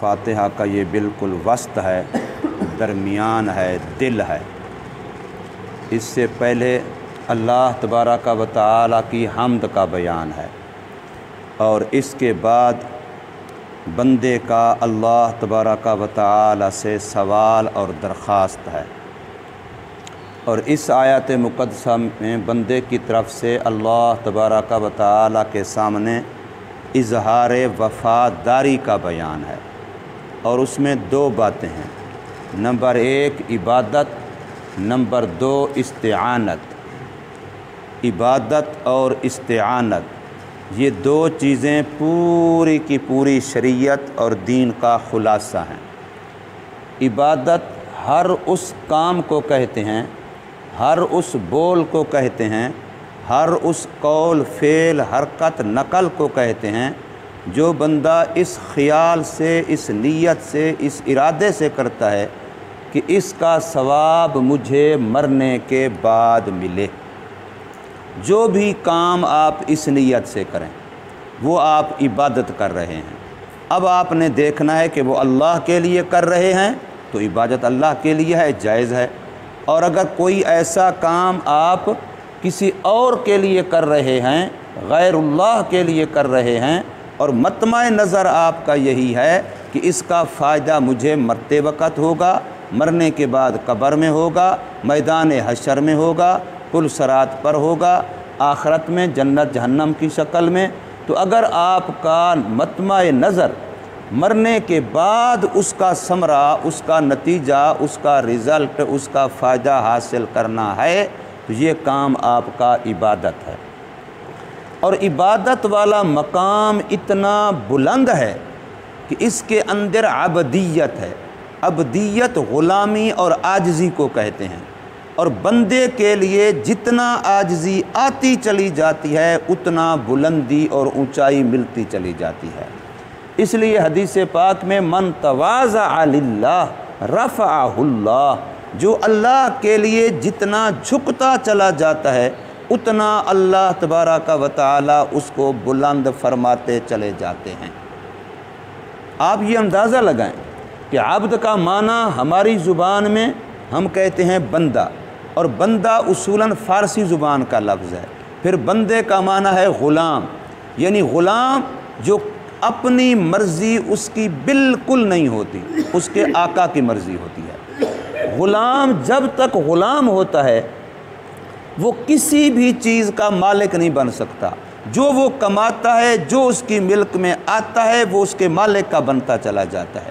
فاتحہ کا یہ بالکل وسط ہے، درمیان ہے، دل ہے۔ اس سے پہلے اللہ تبارک و تعالیٰ کی حمد کا بیان ہے، اور اس کے بعد بندے کا اللہ تبارک و تعالیٰ سے سوال اور درخواست ہے۔ اور اس آیت مقدسہ میں بندے کی طرف سے اللہ تبارک و تعالیٰ کے سامنے اظہار وفاداری کا بیان ہے، اور اس میں دو باتیں ہیں۔ نمبر 1 عبادت، نمبر 2 استعانت۔ عبادت اور استعانت یہ دو چیزیں پوری کی پوری شریعت اور دین کا خلاصہ ہیں۔ عبادت ہر اس کام کو کہتے ہیں، ہر اس بول کو کہتے ہیں، ہر اس قول، فعل، حرکت، نقل کو کہتے ہیں جو بندہ اس خیال سے، اس نیت سے، اس ارادے سے کرتا ہے کہ اس کا ثواب مجھے مرنے کے بعد ملے۔ جو بھی کام آپ اس نیت سے کریں وہ آپ عبادت کر رہے ہیں۔ اب آپ نے دیکھنا ہے کہ وہ اللہ کے لیے کر رہے ہیں تو عبادت اللہ کے لیے ہے، جائز ہے۔ اور اگر کوئی ایسا کام آپ کسی اور کے لیے کر رہے ہیں، غیر اللہ کے لیے کر رہے ہیں، اور مطمع نظر آپ کا یہی ہے کہ اس کا فائدہ مجھے مرتے وقت ہوگا، مرنے کے بعد قبر میں ہوگا، میدان حشر میں ہوگا، پل صراط پر ہوگا، آخرت میں جنت جہنم کی شکل میں، تو اگر آپ کا مطمع نظر مرنے کے بعد اس کا ثمرہ، اس کا نتیجہ، اس کا رزلٹ، اس کا فائدہ حاصل کرنا ہے تو یہ کام آپ کا عبادت ہے۔ اور عبادت والا مقام اتنا بلند ہے کہ اس کے اندر عبدیت ہے۔ عبدیت غلامی اور عاجزی کو کہتے ہیں، اور بندے کے لیے جتنا عاجزی آتی چلی جاتی ہے اتنا بلندی اور اونچائی ملتی چلی جاتی ہے۔ اس لیے حدیث پاک میں من تواضع للہ رفعہ اللہ، جو اللہ کے لیے جتنا جھکتا چلا جاتا ہے اتنا اللہ تبارک و تعالی اس کو بلند فرماتے چلے جاتے ہیں۔ آپ یہ اندازہ لگائیں کہ عبد کا معنی ہماری زبان میں ہم کہتے ہیں بندہ، اور بندہ اصولاً فارسی زبان کا لفظ ہے۔ پھر بندے کا معنی ہے غلام، یعنی غلام جو اپنی مرضی اس کی بالکل نہیں ہوتی، اس کے آقا کی مرضی ہوتی ہے۔ غلام جب تک غلام ہوتا ہے وہ کسی بھی چیز کا مالک نہیں بن سکتا۔ جو وہ کماتا ہے، جو اس کی ملک میں آتا ہے، وہ اس کے مالک کا بنتا چلا جاتا ہے۔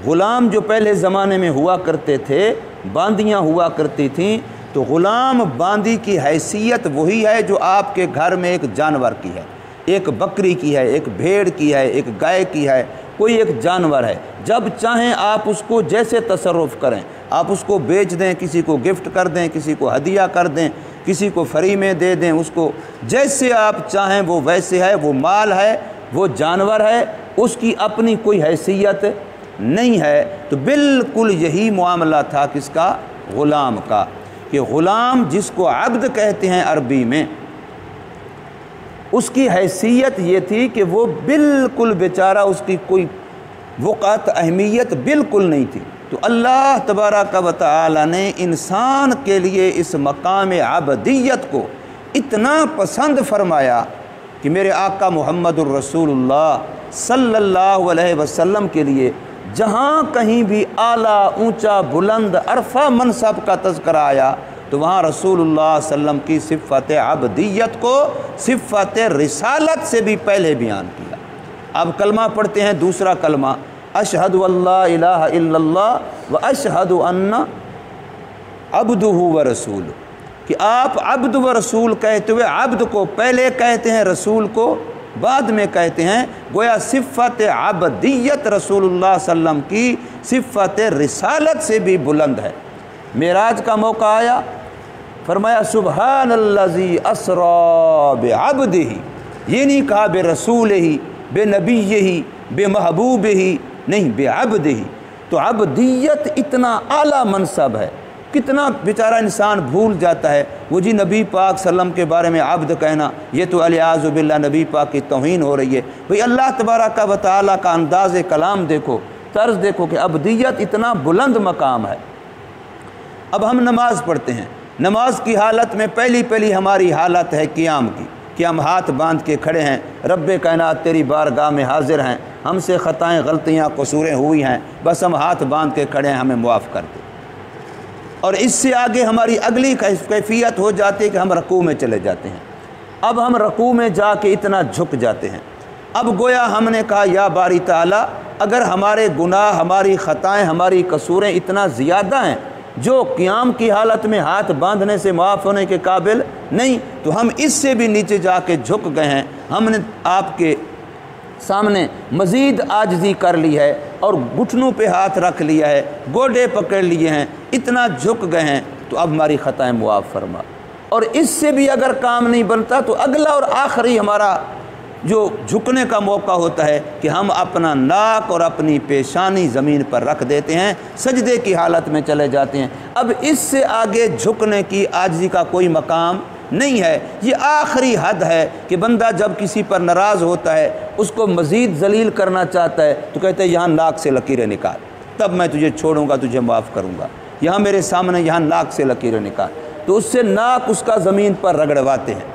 غلام جو پہلے زمانے میں ہوا کرتے تھے، باندیاں ہوا کرتی تھیں، تو غلام باندی کی حیثیت وہی ہے جو آپ کے گھر میں ایک جانور کی ہے، ایک بکری کی ہے، ایک بھیڑ کی ہے، ایک گائے کی ہے، کوئی ایک جانور ہے۔ جب چاہیں آپ اس کو جیسے تصرف کریں، آپ اس کو بیچ دیں، کسی کو گفٹ کر دیں، کسی کو ہدیہ کر دیں، کسی کو فری میں دے دیں، اس کو جیسے آپ چاہیں وہ ویسے ہے، وہ مال ہے، وہ جانور ہے، اس کی اپنی کوئی حیثیت نہیں ہے۔ تو بالکل یہی معاملہ تھا کس کا؟ غلام کا، کہ غلام جس کو عبد کہتے ہیں عربی میں، اس کی حیثیت یہ تھی کہ وہ بالکل بیچارہ، اس کی کوئی وقعت اہمیت بالکل نہیں تھی۔ تو اللہ تبارک و تعالی نے انسان کے لیے اس مقام عبدیت کو اتنا پسند فرمایا کہ میرے آقا محمد الرسول اللہ صلی اللہ علیہ وسلم کے لیے جہاں کہیں بھی اعلیٰ، اونچا، بلند، عرفہ منصب کا تذکرہ آیا تو وہاں رسول اللہ صلی اللہ علیہ وسلم کی صفت عبدیت کو صفت رسالت سے بھی پہلے بیان کیا۔ اب کلمہ پڑھتے ہیں، دوسرا کلمہ، اشہد اللہ الہ الا اللہ و اشہد ان عبدہ و رسول، کہ آپ عبد و رسول کہتے ہوئے عبد کو پہلے کہتے ہیں، رسول کو بعد میں کہتے ہیں۔ گویا صفت عبدیت رسول اللہ صلی اللہ علیہ وسلم کی صفت رسالت سے بھی بلند ہے۔ معراج کا موقع آیا، فرمایا سبحان الذی اسریٰ بعبدہ، یہ نہیں کہا بے رسول ہی، بے نبی ہی، بے محبوب ہی، نہیں، بے عبد ہی۔ تو عبدیت اتنا اعلیٰ منصب ہے کتنا بیچارہ انسان بھول جاتا ہے۔ وہ جی نبی پاک صلی اللہ علیہ وسلم کے بارے میں عبد کہنا، یہ تو الیاذ باللہ نبی پاک کی توہین ہو رہی ہے۔ بھئی اللہ تبارک و تعالیٰ کا انداز کلام دیکھو، طرز دیکھو کہ عبدیت اتنا بلند مقام ہے۔ اب ہم نماز پڑھتے ہیں، نماز کی حالت میں پہلی ہماری حالت ہے قیام کی، کہ ہم ہاتھ باندھ کے کھڑے ہیں، رب کائنات تیری بارگاہ میں حاضر ہیں، ہم سے خطائیں غلطیاں قصوریں ہوئی ہیں، بس ہم ہاتھ باندھ کے کھڑے ہیں، ہمیں معاف کر دے۔ اور اس سے آگے ہماری اگلی کیفیت ہو جاتی ہے کہ ہم رکوع میں چلے جاتے ہیں۔ اب ہم رکوع میں جا کے اتنا جھک جاتے ہیں، اب گویا ہم نے کہا یا باری تعالیٰ اگر ہمارے گناہ، ہماری خطائیں، ہماری قصوریں اتنا زیادہ ہیں جو قیام کی حالت میں ہاتھ باندھنے سے معاف ہونے کے قابل نہیں، تو ہم اس سے بھی نیچے جا کے جھک گئے ہیں، ہم نے آپ کے سامنے مزید عاجزی کر لی ہے اور گھٹنوں پہ ہاتھ رکھ لیا ہے، گوڈے پکڑ لیے ہیں، اتنا جھک گئے ہیں، تو اب ہماری خطائیں معاف فرما۔ اور اس سے بھی اگر کام نہیں بنتا تو اگلا اور آخری ہمارا جو جھکنے کا موقع ہوتا ہے کہ ہم اپنا ناک اور اپنی پیشانی زمین پر رکھ دیتے ہیں، سجدے کی حالت میں چلے جاتے ہیں۔ اب اس سے آگے جھکنے کی عاجزی کا کوئی مقام نہیں ہے، یہ آخری حد ہے کہ بندہ جب کسی پر ناراض ہوتا ہے، اس کو مزید ذلیل کرنا چاہتا ہے تو کہتے ہیں یہاں ناک سے لکیریں نکال، تب میں تجھے چھوڑوں گا، تجھے معاف کروں گا، یہاں میرے سامنے یہاں ناک سے لکیریں نکال، تو اس سے ناک اس کا زمین پر رگڑواتے ہیں،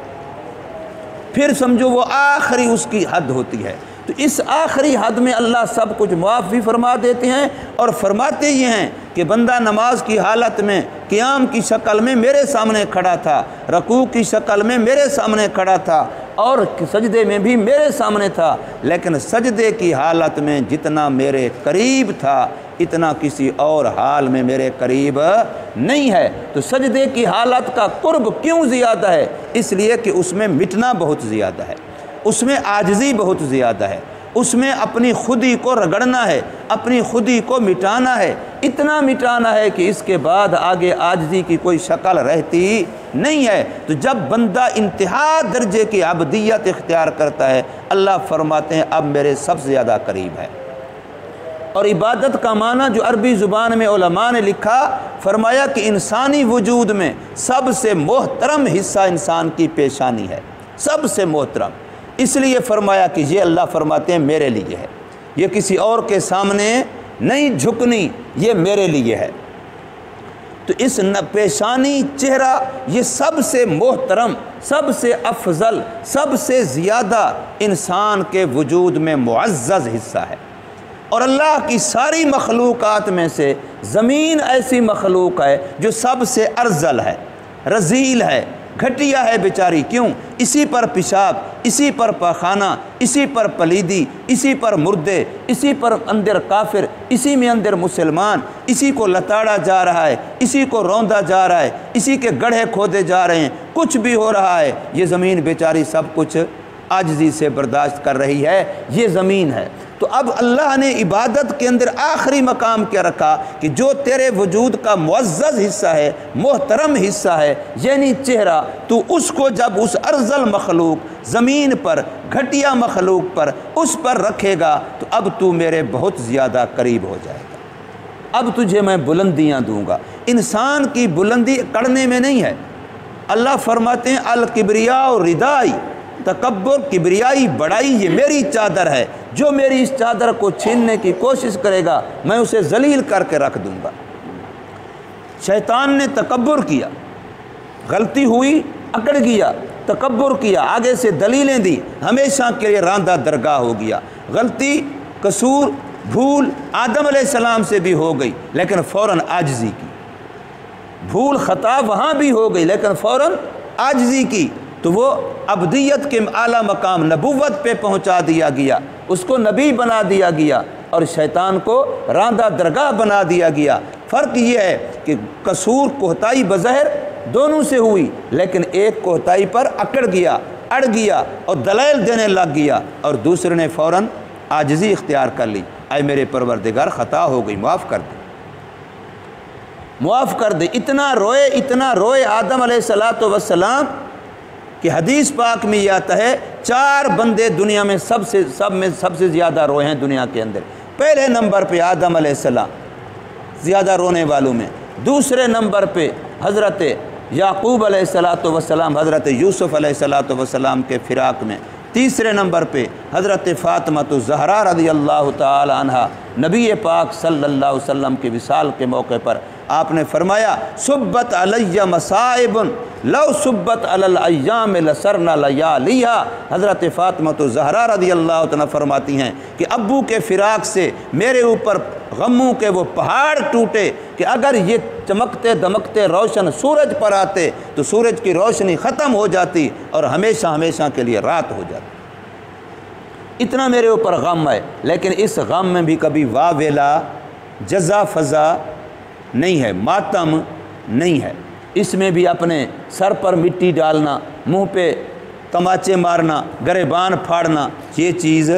پھر سمجھو وہ آخری اس کی حد ہوتی ہے۔ تو اس آخری حد میں اللہ سب کچھ معاف بھی فرما دیتے ہیں، اور فرماتے یہ ہیں کہ بندہ نماز کی حالت میں قیام کی شکل میں میرے سامنے کھڑا تھا، رکوع کی شکل میں میرے سامنے کھڑا تھا، اور سجدے میں بھی میرے سامنے تھا، لیکن سجدے کی حالت میں جتنا میرے قریب تھا اتنا کسی اور حال میں میرے قریب نہیں ہے۔ تو سجدے کی حالت کا قرب کیوں زیادہ ہے؟ اس لیے کہ اس میں مٹنا بہت زیادہ ہے، اس میں عاجزی بہت زیادہ ہے، اس میں اپنی خودی کو رگڑنا ہے، اپنی خودی کو مٹانا ہے، اتنا مٹانا ہے کہ اس کے بعد آگے عاجزی کی کوئی شکل رہتی نہیں ہے۔ تو جب بندہ انتہا درجے کی عبدیت اختیار کرتا ہے، اللہ فرماتے ہیں اب میرے سب سے زیادہ قریب ہے۔ اور عبادت کا معنی جو عربی زبان میں علماء نے لکھا، فرمایا کہ انسانی وجود میں سب سے محترم حصہ انسان کی پیشانی ہے، سب سے محترم، اس لیے فرمایا کہ یہ اللہ فرماتے ہیں میرے لیے ہے، یہ کسی اور کے سامنے نہیں جھکنی، یہ میرے لیے ہے۔ تو اس پیشانی، چہرہ، یہ سب سے محترم، سب سے افضل، سب سے زیادہ انسان کے وجود میں معزز حصہ ہے۔ اور اللہ کی ساری مخلوقات میں سے زمین ایسی مخلوق ہے جو سب سے ارذل ہے، رذیل ہے، گھٹیا ہے بیچاری، کیوں؟ اسی پر پیشاب، اسی پر پاخانہ، اسی پر پلیدی، اسی پر مردے، اسی پر اندر کافر، اسی میں اندر مسلمان، اسی کو لتاڑا جا رہا ہے، اسی کو روندا جا رہا ہے، اسی کے گڑھے کھودے جا رہے ہیں، کچھ بھی ہو رہا ہے، یہ زمین بیچاری سب کچھ عاجزی سے برداشت کر رہی ہے، یہ زمین ہے۔ تو اب اللہ نے عبادت کے اندر آخری مقام کیا رکھا کہ جو تیرے وجود کا معزز حصہ ہے، محترم حصہ ہے، یعنی چہرہ، تو اس کو جب اس ارذل مخلوق، زمین پر، گھٹیا مخلوق پر، اس پر رکھے گا تو اب تو میرے بہت زیادہ قریب ہو جائے گا، اب تجھے میں بلندیاں دوں گا۔ انسان کی بلندی کڑنے میں نہیں ہے، اللہ فرماتے ہیں الکبریاء ردائی، تکبر، کبریائی، بڑائی یہ میری چادر ہے، جو میری اس چادر کو چھیننے کی کوشش کرے گا میں اسے ذلیل کر کے رکھ دوں گا۔ شیطان نے تکبر کیا، غلطی ہوئی، اکڑ گیا، تکبر کیا، آگے سے دلیلیں دی، ہمیشہ کے لیے راندہ درگاہ ہو گیا۔ غلطی، قصور، بھول آدم علیہ السلام سے بھی ہو گئی لیکن فوراً عاجزی کی، بھول خطا وہاں بھی ہو گئی لیکن فوراً عاجزی کی، تو وہ عبدیت کے اعلیٰ مقام نبوت پہ پہنچا دیا گیا، اس کو نبی بنا دیا گیا، اور شیطان کو راندہ درگاہ بنا دیا گیا۔ فرق یہ ہے کہ قصور، کوتاہی بظاہر دونوں سے ہوئی، لیکن ایک کوتاہی پر اکڑ گیا، اڑ گیا اور دلائل دینے لگ گیا، اور دوسرے نے فوراً عاجزی اختیار کر لی، اے میرے پروردگار خطا ہو گئی، معاف کر دے، معاف کر دے۔ اتنا روئے آدم علیہ السلام کہ حدیث پاک میں یہ آتا ہے 4 بندے دنیا میں سب سے زیادہ روئے ہیں دنیا کے اندر۔ پہلے نمبر پہ آدم علیہ السلام، زیادہ رونے والوں میں، دوسرے نمبر پہ حضرت یعقوب علیہ الصلاۃ والسلام حضرت یوسف علیہ الصلاۃ والسلام کے فراق میں، تیسرے نمبر پہ حضرت فاطمہ الزہرا رضی اللہ تعالی عنہا نبی پاک صلی اللہ علیہ وسلم کے وصال کے موقع پر آپ نے فرمایا سبت علی مصائب لو سبت علی الایام لسرنا لیالیہا۔ حضرت فاطمہ الزہرا رضی اللہ تعالیٰ فرماتی ہیں کہ ابو کے فراق سے میرے اوپر غموں کے وہ پہاڑ ٹوٹے کہ اگر یہ چمکتے دمکتے روشن سورج پر آتے تو سورج کی روشنی ختم ہو جاتی اور ہمیشہ ہمیشہ کے لیے رات ہو جاتی۔ اتنا میرے اوپر غم ہے، لیکن اس غم میں بھی کبھی واویلا جزا فضا نہیں ہے، ماتم نہیں ہے، اس میں بھی اپنے سر پر مٹی ڈالنا، منہ پہ تماچے مارنا، گریبان پھاڑنا، یہ چیز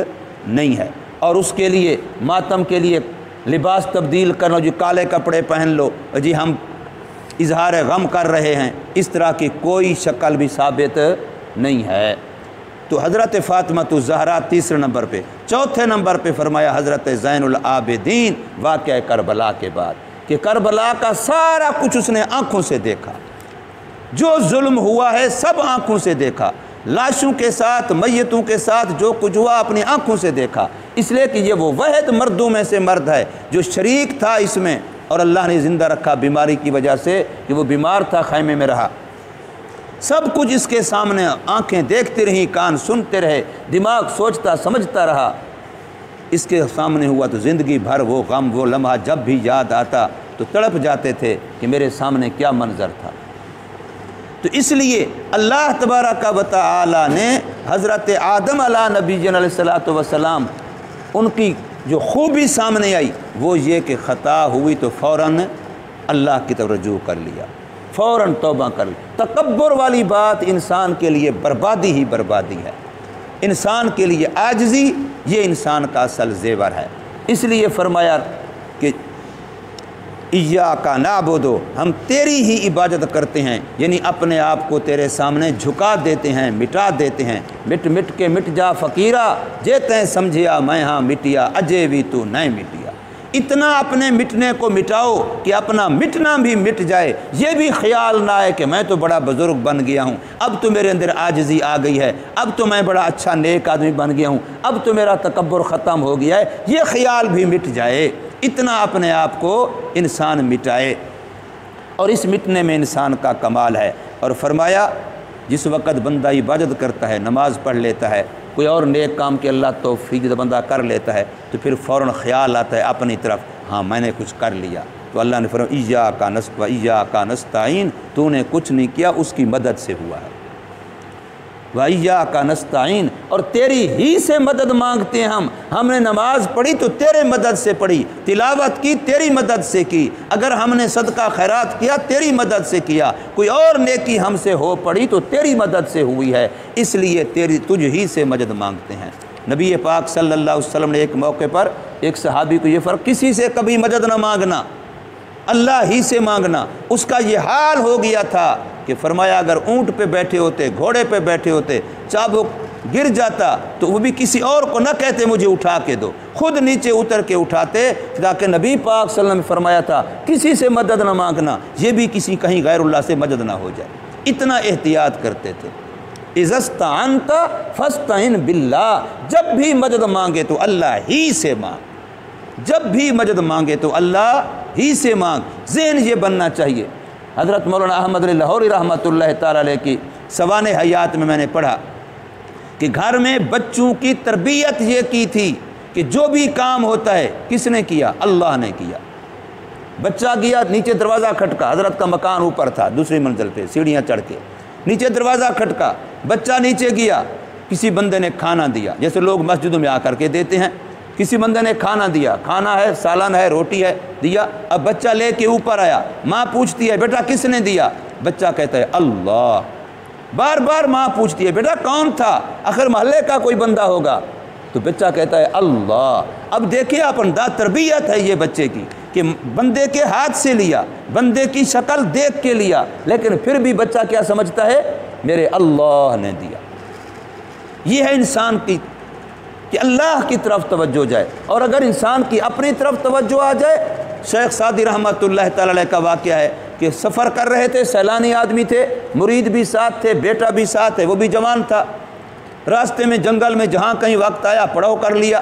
نہیں ہے۔ اور اس کے لیے ماتم کے لیے لباس تبدیل کرنا، جو کالے کپڑے پہن لو جی ہم اظہار غم کر رہے ہیں، اس طرح کی کوئی شکل بھی ثابت نہیں ہے۔ تو حضرت فاطمہ الزہرا تیسرے نمبر پہ۔ چوتھے نمبر پہ فرمایا حضرت زین العابدین واقعہ کربلا کے بعد کہ کربلا کا سارا کچھ اس نے آنکھوں سے دیکھا، جو ظلم ہوا ہے سب آنکھوں سے دیکھا، لاشوں کے ساتھ میتوں کے ساتھ جو کچھ ہوا اپنی آنکھوں سے دیکھا، اس لیے کہ یہ وہ واحد مردوں میں سے مرد ہے جو شریک تھا اس میں، اور اللہ نے زندہ رکھا بیماری کی وجہ سے کہ وہ بیمار تھا، خیمے میں رہا۔ سب کچھ اس کے سامنے، آنکھیں دیکھتی رہیں، کان سنتے رہے، دماغ سوچتا سمجھتا رہا، اس کے سامنے ہوا تو زندگی بھر وہ غم، وہ لمحہ جب بھی یاد آتا تو تڑپ جاتے تھے کہ میرے سامنے کیا منظر تھا۔ تو اس لیے اللہ تبارک و تعالی نے حضرت آدم علیہ نبی علیہ الصلوۃ والسلام ان کی جو خوبی سامنے آئی وہ یہ کہ خطا ہوئی تو فوراً اللہ کی طرف رجوع کر لیا، فوراً توبہ کر لی۔ تکبر والی بات انسان کے لیے بربادی ہی بربادی ہے، انسان کے لیے عاجزی یہ انسان کا اصل زیور ہے۔ اس لیے فرمایا کہ ایاک نعبد، ہم تیری ہی عبادت کرتے ہیں، یعنی اپنے آپ کو تیرے سامنے جھکا دیتے ہیں، مٹا دیتے ہیں۔ مٹ مٹ کے مٹ جا فقیرا، جے تیں سمجھیا میں ہاں مٹیا، اجے بھی تو نہیں مٹیا۔ اتنا اپنے مٹنے کو مٹاؤ کہ اپنا مٹنا بھی مٹ جائے، یہ بھی خیال نہ آئے کہ میں تو بڑا بزرگ بن گیا ہوں، اب تو میرے اندر عاجزی آ گئی ہے، اب تو میں بڑا اچھا نیک آدمی بن گیا ہوں، اب تو میرا تکبر ختم ہو گیا ہے، یہ خیال بھی مٹ جائے۔ اتنا اپنے آپ کو انسان مٹائے، اور اس مٹنے میں انسان کا کمال ہے۔ اور فرمایا جس وقت بندہ عبادت کرتا ہے، نماز پڑھ لیتا ہے، کوئی اور نیک کام کے اللہ توفیق بندہ کر لیتا ہے تو پھر فوراً خیال آتا ہے اپنی طرف، ہاں میں نے کچھ کر لیا، تو اللہ نے فرمایا ایاک نعبد و ایاک نستعین، تو نے کچھ نہیں کیا، اس کی مدد سے ہوا ہے۔ وَإِيَّاكَ نَسْتَعِينُ، اور تیری ہی سے مدد مانگتے ہیں ہم نے نماز پڑھی تو تیرے مدد سے پڑھی، تلاوت کی تیری مدد سے کی، اگر ہم نے صدقہ خیرات کیا تیری مدد سے کیا، کوئی اور نیکی ہم سے ہو پڑی تو تیری مدد سے ہوئی ہے، اس لیے تجھ ہی سے مدد مانگتے ہیں۔ نبی پاک صلی اللہ علیہ وسلم نے ایک موقع پر ایک صحابی کو یہ فرق، کسی سے کبھی مدد نہ مانگنا، اللہ ہی سے مانگنا۔ اس کا یہ حال ہو گیا تھا کہ فرمایا اگر اونٹ پہ بیٹھے ہوتے، گھوڑے پہ بیٹھے ہوتے، چابک گر جاتا تو وہ بھی کسی اور کو نہ کہتے مجھے اٹھا کے دو، خود نیچے اتر کے اٹھاتے، تاکہ نبی پاک صلی اللہ علیہ وسلم نے فرمایا تھا کسی سے مدد نہ مانگنا، یہ بھی کسی کہیں غیر اللہ سے مدد نہ ہو جائے، اتنا احتیاط کرتے تھے۔ اذا استعنت فاستعن باللہ، جب بھی مدد مانگے تو اللہ ہی سے مانگ، جب بھی مدد مانگے تو اللہ ہی سے مانگ، ذہن یہ بننا چاہیے۔ حضرت مولانا احمد علی لاہوری رحمۃ اللہ تعالی علیہ کی سوانح حیات میں نے پڑھا کہ گھر میں بچوں کی تربیت یہ کی تھی کہ جو بھی کام ہوتا ہے کس نے کیا؟ اللہ نے کیا۔ بچہ گیا نیچے دروازہ کھٹکا، حضرت کا مکان اوپر تھا دوسری منزل پہ، سیڑھیاں چڑھ کے نیچے دروازہ کھٹکا، بچہ نیچے گیا، کسی بندے نے کھانا دیا، جیسے لوگ مسجدوں میں آ کر کے دیتے ہیں، کسی بندے نے کھانا دیا، کھانا ہے، سالن ہے، روٹی ہے، دیا۔ اب بچہ لے کے اوپر آیا، ماں پوچھتی ہے بیٹا کس نے دیا؟ بچہ کہتا ہے اللہ۔ بار بار ماں پوچھتی ہے بیٹا کون تھا؟ آخر محلے کا کوئی بندہ ہوگا، تو بچہ کہتا ہے اللہ۔ اب دیکھیے اپنا تربیت ہے یہ بچے کی کہ بندے کے ہاتھ سے لیا، بندے کی شکل دیکھ کے لیا، لیکن پھر بھی بچہ کیا سمجھتا ہے؟ میرے اللہ نے دیا۔ یہ ہے انسان کی کہ اللہ کی طرف توجہ جائے، اور اگر انسان کی اپنی طرف توجہ آ جائے، شیخ سعدی رحمۃ اللہ تعالی علیہ کا واقعہ ہے کہ سفر کر رہے تھے، سیلانی آدمی تھے، مرید بھی ساتھ تھے، بیٹا بھی ساتھ ہے، وہ بھی جوان تھا۔ راستے میں جنگل میں جہاں کہیں وقت آیا پڑاؤ کر لیا۔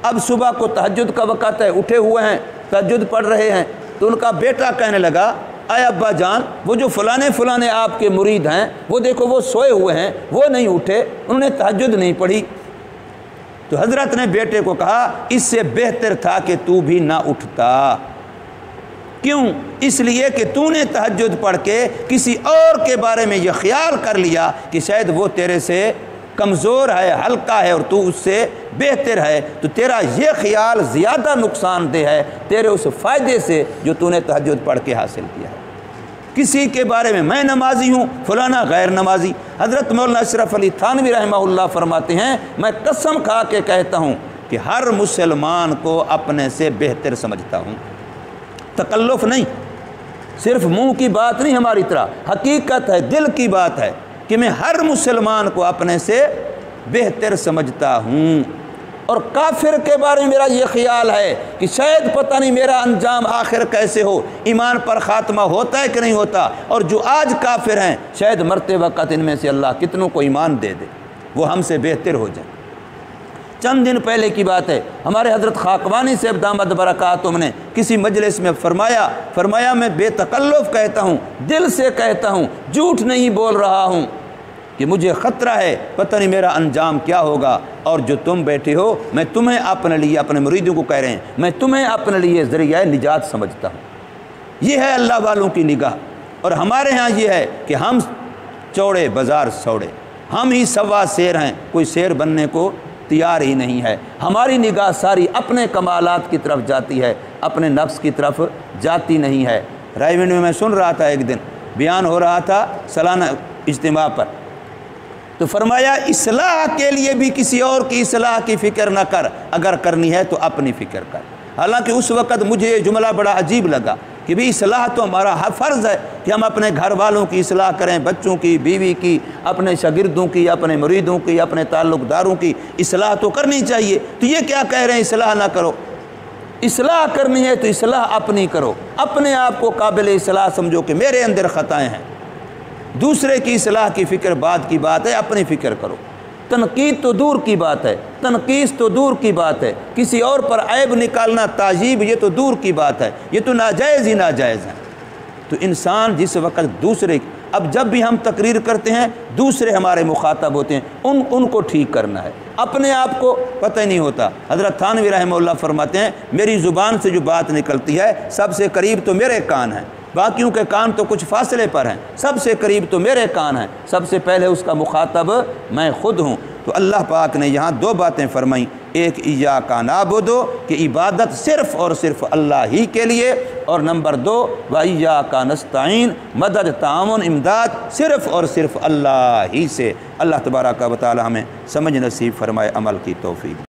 اب صبح کو تہجد کا وقت ہے، اٹھے ہوئے ہیں، تہجد پڑھ رہے ہیں، تو ان کا بیٹا کہنے لگا اے ابا جان، وہ جو فلانے آپ کے مرید ہیں وہ دیکھو وہ سوئے ہوئے ہیں، وہ نہیں اٹھے، انہوں نے تہجد نہیں پڑھی۔ تو حضرت نے بیٹے کو کہا اس سے بہتر تھا کہ تو بھی نہ اٹھتا۔ کیوں؟ اس لیے کہ تو نے تہجد پڑھ کے کسی اور کے بارے میں یہ خیال کر لیا کہ شاید وہ تیرے سے کمزور ہے، ہلکا ہے اور تو اس سے بہتر ہے، تو تیرا یہ خیال زیادہ نقصان دہ ہے تیرے اس فائدے سے جو تو نے تہجد پڑھ کے حاصل کیا ہے۔ کسی کے بارے میں نمازی ہوں، فلانا غیر نمازی۔ حضرت مولانا اشرف علی تھانوی رحمہ اللہ فرماتے ہیں میں قسم کھا کے کہتا ہوں کہ ہر مسلمان کو اپنے سے بہتر سمجھتا ہوں، تکلف نہیں، صرف منہ کی بات نہیں، ہماری طرح حقیقت ہے، دل کی بات ہے کہ میں ہر مسلمان کو اپنے سے بہتر سمجھتا ہوں۔ اور کافر کے بارے میں میرا یہ خیال ہے کہ شاید پتہ نہیں میرا انجام آخر کیسے ہو، ایمان پر خاتمہ ہوتا ہے کہ نہیں ہوتا، اور جو آج کافر ہیں شاید مرتے وقت ان میں سے اللہ کتنوں کو ایمان دے دے، وہ ہم سے بہتر ہو جائیں۔ چند دن پہلے کی بات ہے، ہمارے حضرت خاکوانی سے دامت برکاتہم نے کسی مجلس میں فرمایا میں بے تکلف کہتا ہوں، دل سے کہتا ہوں، جھوٹ نہیں بول رہا ہوں کہ مجھے خطرہ ہے پتہ نہیں میرا انجام کیا ہوگا، اور جو تم بیٹھے ہو میں تمہیں اپنے لیے، اپنے مریدوں کو کہہ رہے ہیں، میں تمہیں اپنے لیے ذریعہ نجات سمجھتا ہوں۔ یہ ہے اللہ والوں کی نگاہ۔ اور ہمارے ہاں یہ ہے کہ ہم چوڑے بازار سوڑے، ہم ہی سوا شیر ہیں، کوئی شیر بننے کو تیار ہی نہیں ہے۔ ہماری نگاہ ساری اپنے کمالات کی طرف جاتی ہے، اپنے نفس کی طرف جاتی نہیں ہے۔ رائے ونڈ میں سن رہا تھا، ایک دن بیان ہو رہا تھا سالانہ اجتماع پر، تو فرمایا اصلاح کے لیے بھی کسی اور کی اصلاح کی فکر نہ کر، اگر کرنی ہے تو اپنی فکر کر۔ حالانکہ اس وقت مجھے یہ جملہ بڑا عجیب لگا کہ بھی اصلاح تو ہمارا فرض ہے کہ ہم اپنے گھر والوں کی اصلاح کریں، بچوں کی، بیوی کی، اپنے شاگردوں کی، اپنے مریدوں کی، اپنے تعلق داروں کی اصلاح تو کرنی چاہیے۔ تو یہ کیا کہہ رہے ہیں اصلاح نہ کرو؟ اصلاح کرنی ہے تو اصلاح اپنی کرو، اپنے آپ کو قابل اصلاح سمجھو کہ میرے اندر خطائیں ہیں۔ دوسرے کی اصلاح کی فکر بعد کی بات ہے، اپنی فکر کرو۔ تنقید تو دور کی بات ہے، تنقیص تو دور کی بات ہے، کسی اور پر عیب نکالنا، تعجیب، یہ تو دور کی بات ہے، یہ تو ناجائز ہی ناجائز ہے۔ تو انسان جس وقت دوسرے، اب جب بھی ہم تقریر کرتے ہیں دوسرے ہمارے مخاطب ہوتے ہیں، ان کو ٹھیک کرنا ہے، اپنے آپ کو پتہ ہی نہیں ہوتا۔ حضرت تھانوی رحمہ اللہ فرماتے ہیں میری زبان سے جو بات نکلتی ہے سب سے قریب تو میرے کان ہیں، باقیوں کے کان تو کچھ فاصلے پر ہیں، سب سے قریب تو میرے کان ہیں، سب سے پہلے اس کا مخاطب میں خود ہوں۔ تو اللہ پاک نے یہاں دو باتیں فرمائیں، ایک ایاک نعبد کہ عبادت صرف اور صرف اللہ ہی کے لیے، اور نمبر دو وایاک نستعین مدد، تعاون، امداد صرف اور صرف اللہ ہی سے۔ اللہ تبارک و تعالی ہمیں سمجھ نصیب فرمائے، عمل کی توفیق۔